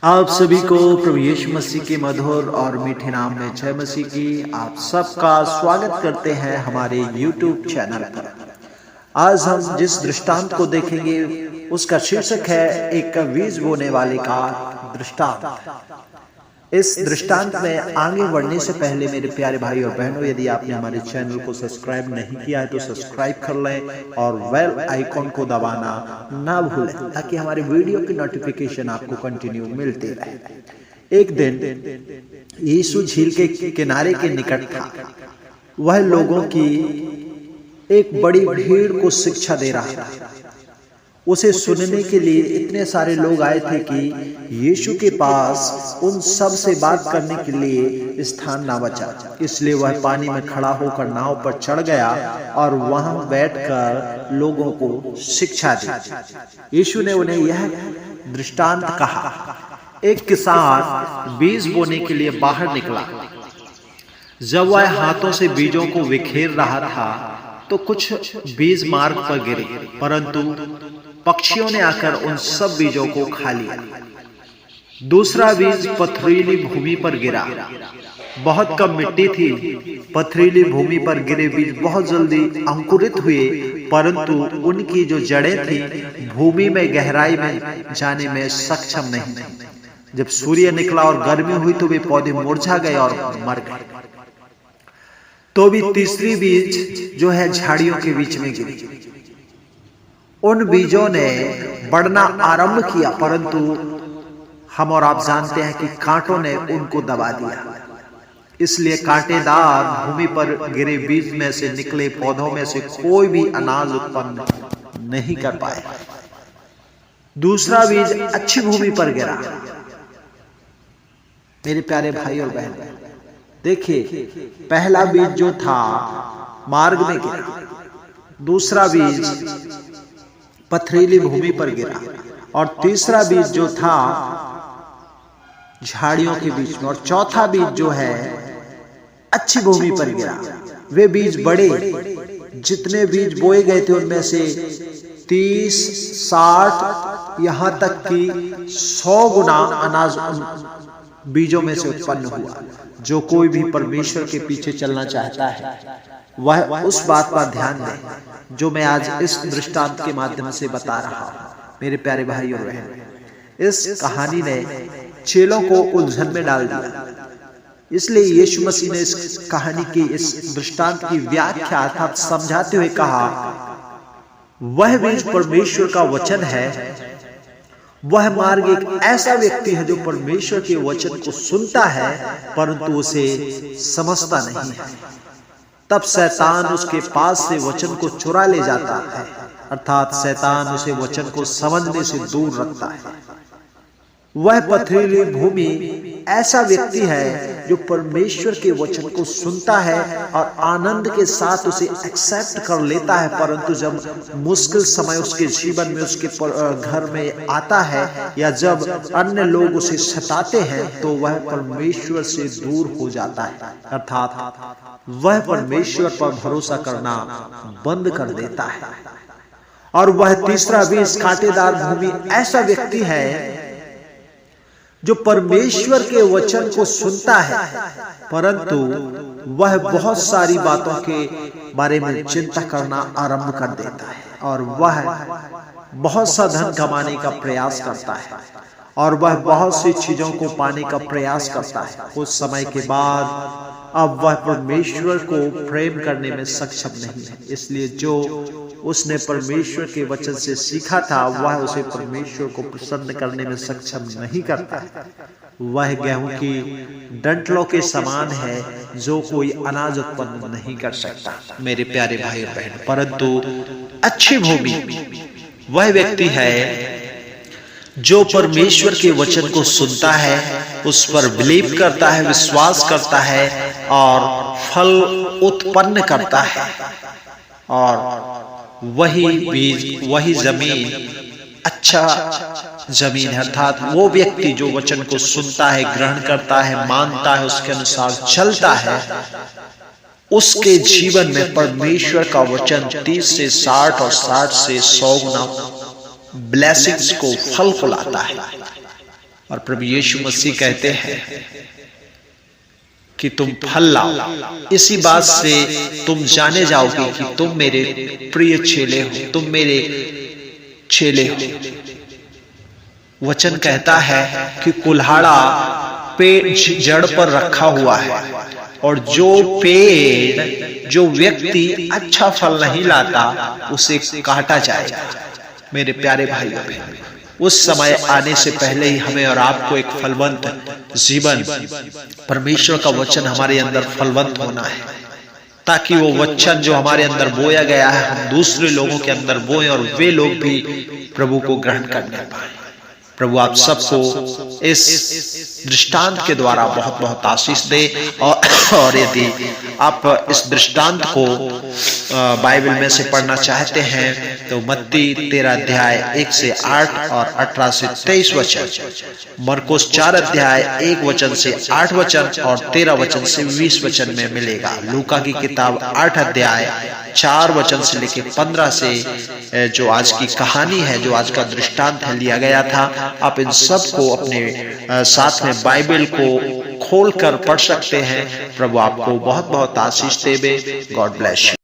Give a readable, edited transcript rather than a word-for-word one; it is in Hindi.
आप सभी को प्रभु यीशु मसीह के मधुर और मीठे नाम में जय मसीह की। आप सबका स्वागत करते हैं हमारे YouTube चैनल पर। आज हम जिस दृष्टांत को देखेंगे उसका शीर्षक है एक बीज बोने वाले का दृष्टांत। इस दृष्टांत में आगे बढ़ने से पहले मेरे प्यारे भाई और बहनों, यदि आपने हमारे चैनल को सब्सक्राइब नहीं किया है तो सब्सक्राइब कर लें और बेल आइकॉन को दबाना ना भूलें ताकि हमारे वीडियो की नोटिफिकेशन आपको कंटिन्यू मिलती रहे। एक दिन यीशु झील के किनारे के निकट था। वह लोगों की एक बड़ी भीड़ को शिक्षा दे रहा था। उसे सुनने के लिए इतने सारे लोग आए थे कि यीशु के पास उन सब से बात करने के लिए स्थान ना बचा। इसलिए वह पानी में खड़ा होकर नाव पर चढ़ गया और वहां बैठकर लोगों को शिक्षा दी। यीशु ने उन्हें यह दृष्टांत कहा। एक किसान बीज बोने के लिए बाहर निकला। जब वह हाथों से बीजों को बिखेर रहा था तो कुछ बीज मार्ग पर गिरे, परंतु पक्षियों ने आकर उन सब बीजों को खा लिया। दूसरा बीज पथरीली भूमि पर गिरा। बहुत कम मिट्टी थी। पथरीली भूमि पर गिरे बीज बहुत जल्दी अंकुरित हुए, परंतु उनकी जो जड़ें थी भूमि में गहराई में जाने में सक्षम नहीं थी। जब सूर्य निकला और गर्मी हुई तो वे पौधे मुरझा गए और मर गए। तो भी तीसरी बीज जो है झाड़ियों के बीच में गिरी। उन बीजों ने बढ़ना आरंभ किया, परंतु हम और आप जानते हैं कि कांटों ने उनको दबा दिया। इसलिए कांटेदार भूमि पर गिरे बीज में से निकले पौधों में से कोई भी अनाज उत्पन्न नहीं कर पाए। दूसरा बीज अच्छी भूमि पर गिरा। मेरे प्यारे भाई और बहन, देखिए, पहला बीज जो था मार्ग में गिरा, दूसरा बीज पथरीली भूमि पर गिरा और तीसरा बीज जो था झाड़ियों के बीच में, और चौथा बीज जो है अच्छी भूमि पर गिरा। वे बीज बड़े, जितने बीज बोए गए थे उनमें से 30, 60 यहां तक कि 100 गुना अनाज बीजों में से उत्पन्न हुआ। जो कोई भी परमेश्वर के पीछे चलना चाहता है वह उस बात पर ध्यान दे जो मैं आज इस दृष्टांत के माध्यम से बता रहा हूं। मेरे प्यारे भाई और बहन, इस कहानी ने चेलों को उलझन में डाल दिया। इसलिए यीशु मसीह ने इस कहानी की, इस दृष्टांत की व्याख्या अर्थात समझाते हुए कहा, वह बीज परमेश्वर का वचन है। वह मार्ग एक ऐसा व्यक्ति है जो परमेश्वर के वचन को सुनता है परंतु उसे समझता नहीं है। तब शैतान उसके पास से वचन को चुरा ले जाता है, अर्थात शैतान उसे वचन को समझने से दूर रखता है। वह पथरीली भूमि ऐसा व्यक्ति है जो परमेश्वर के वचन को सुनता है और आनंद के साथ उसे एक्सेप्ट कर लेता है, परंतु जब मुश्किल समय उसके जीवन में, उसके घर में आता है या जब अन्य लोग उसे सताते हैं तो वह परमेश्वर से दूर हो जाता है, अर्थात वह परमेश्वर पर भरोसा करना बंद कर देता है। और वह तीसरा बीज कांटेदार भूमि ऐसा व्यक्ति है जो परमेश्वर के वचन को सुनता है, परंतु वह बहुत सारी बातों के बारे में चिंता करना आरंभ कर देता है और वह बहुत सा धन कमाने का प्रयास करता है और वह बहुत सी चीजों को पाने का प्रयास करता है। कुछ समय के बाद अब वह परमेश्वर को प्रेम करने में सक्षम नहीं है। इसलिए जो उसने परमेश्वर के वचन से सीखा था वह उसे परमेश्वर को प्रसन्न करने में सक्षम नहीं करता है। वह गेहूं की डंठलों के समान है जो कोई अनाज उत्पन्न नहीं कर सकता। मेरे प्यारे भाई और बहन, परंतु अच्छी भूमि वह व्यक्ति है जो परमेश्वर के वचन को सुनता है, उस पर बिलीव करता है, विश्वास करता है और फल उत्पन्न करता है। और वही बीज, वही जमीन अच्छा जमीन है, अर्थात वो व्यक्ति जो वचन को सुनता है, ग्रहण करता है, मानता है, उसके अनुसार चलता है, उसके जीवन में परमेश्वर का वचन 30 से 60 और 60 से 100 गुना ब्लेसिंग्स को, फल को लाता है। और प्रभु यीशु मसीह कहते हैं कि तुम फल लाओ, इसी बात से तुम जाने जाओगे कि तुम मेरे प्रिय चेले हो, तुम मेरे चेले हो। वचन कहता है कि कुल्हाड़ा पेड़ जड़ पर रखा हुआ है, और जो पेड़, जो व्यक्ति अच्छा फल नहीं लाता उसे काटा जाएगा। मेरे प्यारे भाइयों, उस समय आने से पहले ही हमें और आपको एक फलवंत जीवन, परमेश्वर का वचन हमारे अंदर फलवंत होना है, ताकि वो वचन जो हमारे अंदर बोया गया है हम दूसरे लोगों के अंदर बोएं और वे लोग भी प्रभु को ग्रहण करने पाए। प्रभु आप सबको इस दृष्टांत के द्वारा बहुत बहुत आशीष दे। और यदि आप इस दृष्टांत को बाइबल में से पढ़ना चाहते हैं तो मत्ती 13 अध्याय 1 से 8 और 18 से 23 वचन, मरकुस 4 अध्याय 1 वचन से 8 वचन और 13 वचन से 20 वचन में मिलेगा। लूका की किताब 8 अध्याय 4 वचन से लेकर 15 से जो आज की कहानी है, जो आज का दृष्टांत है, लिया गया था। आप इन सब को अपने साथ में बाइबल को खोलकर पढ़ सकते हैं। प्रभु आपको बहुत बहुत आशीष देवे। God bless you.